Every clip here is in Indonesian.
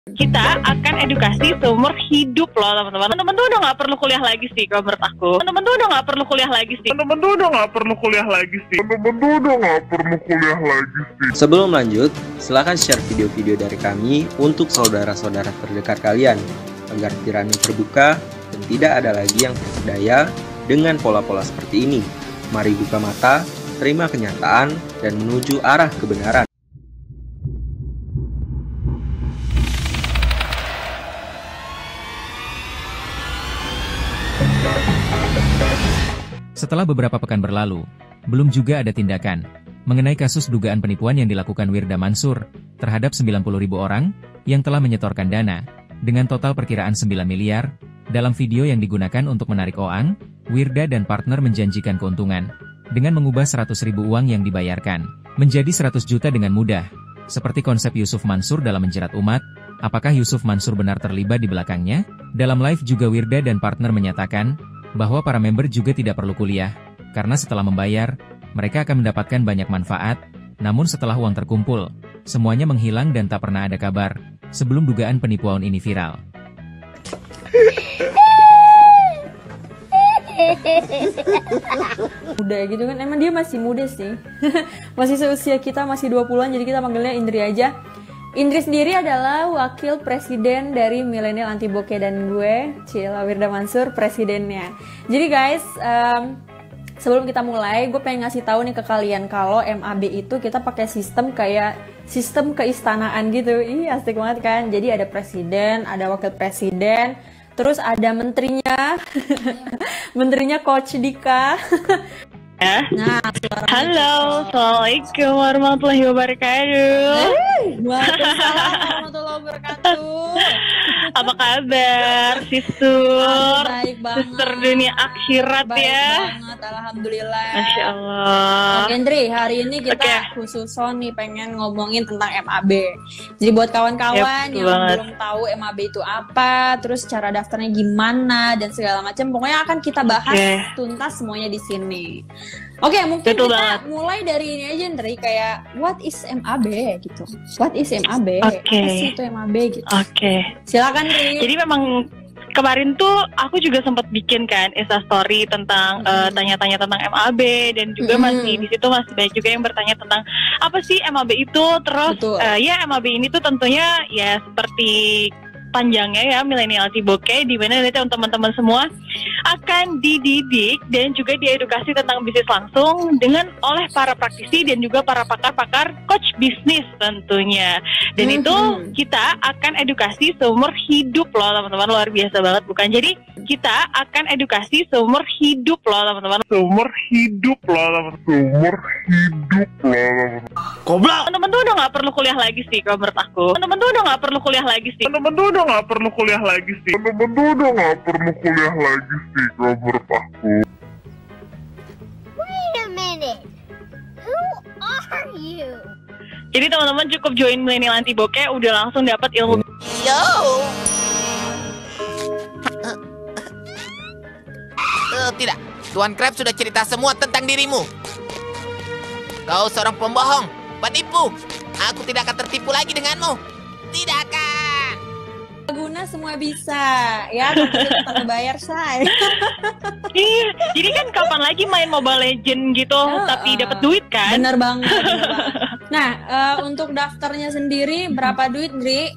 Kita akan edukasi seumur hidup loh teman-teman. Teman-teman tuh udah nggak perlu kuliah lagi sih kalau menurut aku. Teman-teman tuh udah nggak perlu kuliah lagi sih. Teman-teman tuh udah nggak perlu kuliah lagi sih. Teman-teman tuh udah nggak perlu kuliah lagi sih. Sebelum lanjut, silahkan share video-video dari kami untuk saudara-saudara terdekat kalian agar pikirannya terbuka dan tidak ada lagi yang terperdaya dengan pola-pola seperti ini. Mari buka mata, terima kenyataan, dan menuju arah kebenaran. Setelah beberapa pekan berlalu, belum juga ada tindakan mengenai kasus dugaan penipuan yang dilakukan Wirda Mansur terhadap 90.000 orang yang telah menyetorkan dana dengan total perkiraan 9 miliar. Dalam video yang digunakan untuk menarik Oang, Wirda dan partner menjanjikan keuntungan dengan mengubah 100.000 uang yang dibayarkan menjadi 100 juta dengan mudah. Seperti konsep Yusuf Mansur dalam menjerat umat, apakah Yusuf Mansur benar terlibat di belakangnya? Dalam live juga Wirda dan partner menyatakan bahwa para member juga tidak perlu kuliah, karena setelah membayar, mereka akan mendapatkan banyak manfaat. Namun setelah uang terkumpul, semuanya menghilang dan tak pernah ada kabar, sebelum dugaan penipuan ini viral. Muda gitu kan, emang dia masih muda sih. Masih seusia kita, masih 20-an, jadi kita manggilnya Indri aja. Indri sendiri adalah wakil presiden dari Milenial Anti Bokeh, dan gue, Cila Wirda Mansur, presidennya. Jadi guys, sebelum kita mulai, gue pengen ngasih tahu nih ke kalian kalau MAB itu kita pakai sistem kayak sistem keistanaan gitu. Ih, asik banget kan. Jadi ada presiden, ada wakil presiden, terus ada menterinya, menterinya Coach Dika. Nah, halo, assalamualaikum warahmatullahi wabarakatuh. Waalaikumsalam warahmatullahi wabarakatuh. Apa kabar, sister? Baik banget. Sister dunia akhirat Baik ya. banget, alhamdulillah. Masya Allah. Oke, Indri, hari ini kita khusus nih pengen ngomongin tentang MAB. Jadi buat kawan-kawan yang belum tahu MAB itu apa, terus cara daftarnya gimana dan segala macam, pokoknya akan kita bahas tuntas semuanya di sini. Oke, mungkin kita mulai dari ini aja, Indri, kayak what is MAB gitu. What is MAB? Apa sih itu MAB gitu. Silakan, Indri. Jadi memang kemarin tuh aku juga sempat bikin kan Instastory tentang tanya-tanya tentang MAB, dan juga masih di situ masih banyak juga yang bertanya tentang apa sih MAB itu. Terus ya MAB ini tuh tentunya ya seperti panjangnya ya Milenial Anti Bokeh, di mana nanti teman-teman semua akan dididik dan juga diedukasi tentang bisnis langsung dengan oleh para praktisi dan juga para pakar-pakar coach bisnis tentunya. Dan itu kita akan edukasi seumur hidup loh teman-teman, luar biasa banget bukan? Jadi kita akan edukasi seumur hidup loh teman-teman. Seumur hidup loh teman-teman. Seumur hidup loh teman-teman. Goblok. Teman-teman tuh udah nggak perlu kuliah lagi sih kalau menurut aku. Teman-teman tuh udah nggak perlu kuliah lagi sih. Teman-teman tuh udah nggak perlu kuliah lagi sih. Teman-teman tuh udah nggak perlu kuliah lagi sih kalau menurut aku. Wait a minute. Who are you? Jadi teman-teman cukup join Milenial Anti Bokeh udah langsung dapat ilmu. Yo. Tidak, Tuan Krab sudah cerita semua tentang dirimu. Kau seorang pembohong, penipu. Aku tidak akan tertipu lagi denganmu. Tidak akan. Guna semua bisa, ya, tapi tetap bayar, say. Iya, jadi kan kapan lagi main Mobile Legend gitu, tapi dapat duit kan? Bener banget. Nah, untuk daftarnya sendiri berapa duit, Dri?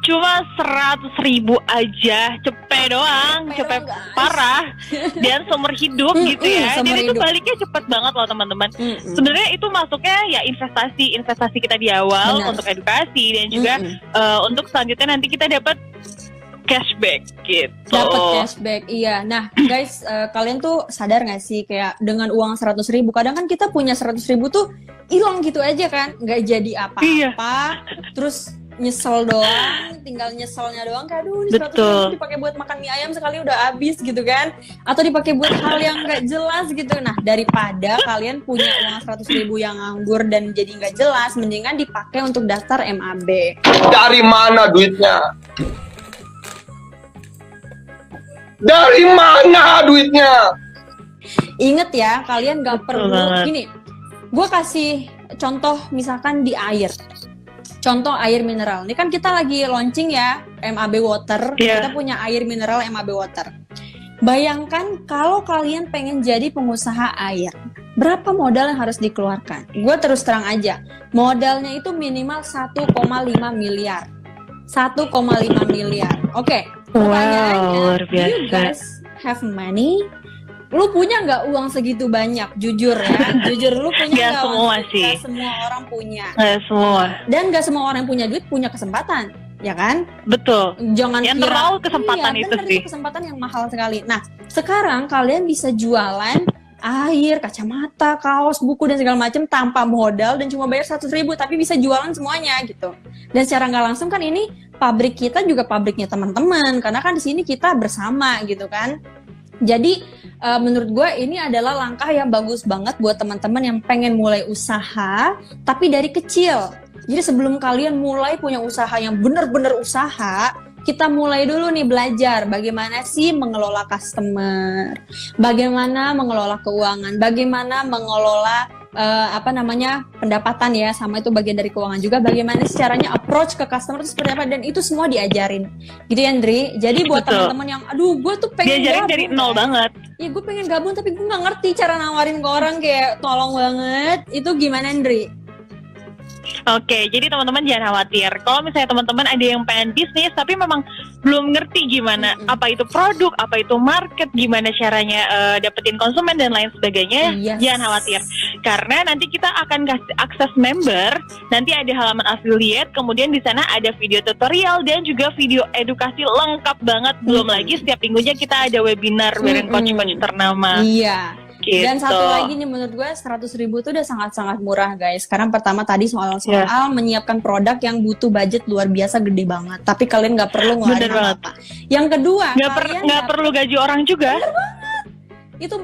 Cuma 100.000 aja, cepet doang, cepet parah, dan seumur hidup gitu ya. Dan itu baliknya cepet banget loh teman-teman. Sebenarnya itu masuknya ya investasi kita di awal untuk edukasi, dan juga untuk selanjutnya nanti kita dapat cashback gitu. Dapat cashback, iya. Nah, guys, kalian tuh sadar nggak sih kayak dengan uang 100.000, kadang kan kita punya 100.000 tuh hilang gitu aja kan, nggak jadi apa-apa, terus nyesel doang, tinggal nyeselnya doang, kayak aduh ini 100.000 dipakai buat makan mie ayam sekali udah habis gitu kan, atau dipakai buat hal yang nggak jelas gitu. Nah, daripada kalian punya uang 100.000 yang nganggur dan jadi nggak jelas, mendingan dipakai untuk daftar MAB. Dari mana duitnya? Dari mana duitnya? Ingat ya, kalian nggak perlu gini. Gue kasih contoh misalkan di air. Contoh air mineral. Ini kan kita lagi launching ya, MAB Water. Iya. Kita punya air mineral MAB Water. Bayangkan kalau kalian pengen jadi pengusaha air, berapa modal yang harus dikeluarkan? Gue terus terang aja, modalnya itu minimal 1,5 miliar. 1,5 miliar. Oke, pertanyaannya, luar do you biasa. guys have money? Lu punya nggak uang segitu banyak? Jujur ya, jujur lu punya Nggak nggak semua uang? sih. Nggak semua orang punya. Nggak semua. Dan nggak semua orang yang punya duit punya kesempatan, ya kan? Betul. Jangan Yang kira terlalu kesempatan iya, itu bener, sih. kesempatan yang mahal sekali. Nah, sekarang kalian bisa jualan air, kacamata, kaos, buku dan segala macam tanpa modal dan cuma bayar 100.000 tapi bisa jualan semuanya gitu. Dan secara nggak langsung kan ini pabrik kita juga pabriknya teman-teman karena kan di sini kita bersama gitu kan. Jadi menurut gue ini adalah langkah yang bagus banget buat teman-teman yang pengen mulai usaha tapi dari kecil. Jadi sebelum kalian mulai punya usaha yang bener-bener usaha, kita mulai dulu nih belajar bagaimana sih mengelola customer, bagaimana mengelola keuangan, bagaimana mengelola pendapatan ya, sama itu bagian dari keuangan juga, bagaimana sih caranya approach ke customer itu seperti apa, dan itu semua diajarin gitu ya Andri. Jadi buat Betul. teman-teman yang aduh gue tuh pengen Diajarin gabung dari nol kan. banget. Iya gue pengen gabung tapi gue nggak ngerti cara nawarin ke orang, kayak tolong banget. Itu gimana Andri? Oke, jadi teman-teman jangan khawatir. Kalau misalnya teman-teman ada yang pengen bisnis tapi memang belum ngerti gimana apa itu produk, apa itu market, gimana caranya dapetin konsumen dan lain sebagainya, Yes. jangan khawatir. Karena nanti kita akan kasih akses member, nanti ada halaman affiliate, kemudian di sana ada video tutorial dan juga video edukasi lengkap banget. Belum lagi setiap minggunya kita ada webinar bareng coach-coach ternama. Iya. Gitu. Dan satu lagi nih menurut gue 100.000 tuh udah sangat-sangat murah guys. Karena pertama tadi soal menyiapkan produk yang butuh budget luar biasa gede banget. Tapi kalian nggak perlu ngeluarin Bener banget. apa-apa. Yang kedua, Nggak perlu gaji orang juga. itu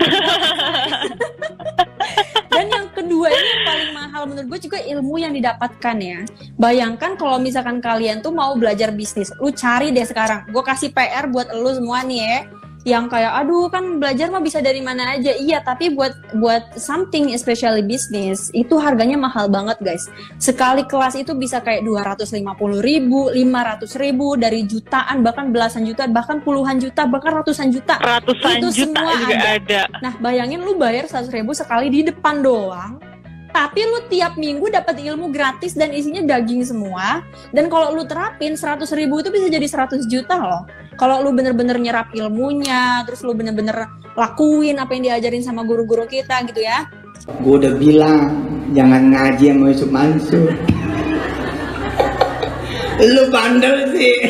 dan yang kedua ini yang paling mahal menurut gue juga ilmu yang didapatkan ya. Bayangkan kalau misalkan kalian tuh mau belajar bisnis, lu cari deh sekarang. Gue kasih PR buat lu semua nih ya, yang kayak aduh kan belajar mah bisa dari mana aja. Iya, tapi buat something especially bisnis itu harganya mahal banget guys. Sekali kelas itu bisa kayak 250.000, 500.000, dari jutaan, bahkan belasan juta, bahkan puluhan juta, bahkan ratusan juta. Ratusan Itu juta semua juga ada. Nah bayangin lu bayar 100.000 sekali di depan doang, tapi lu tiap minggu dapat ilmu gratis dan isinya daging semua. Dan kalau lu terapin 100.000 itu bisa jadi 100 juta loh. Kalau lu bener-bener nyerap ilmunya, terus lu bener-bener lakuin apa yang diajarin sama guru-guru kita gitu ya. Gue udah bilang jangan ngaji sama Yusuf Mansur. Lu bandel sih.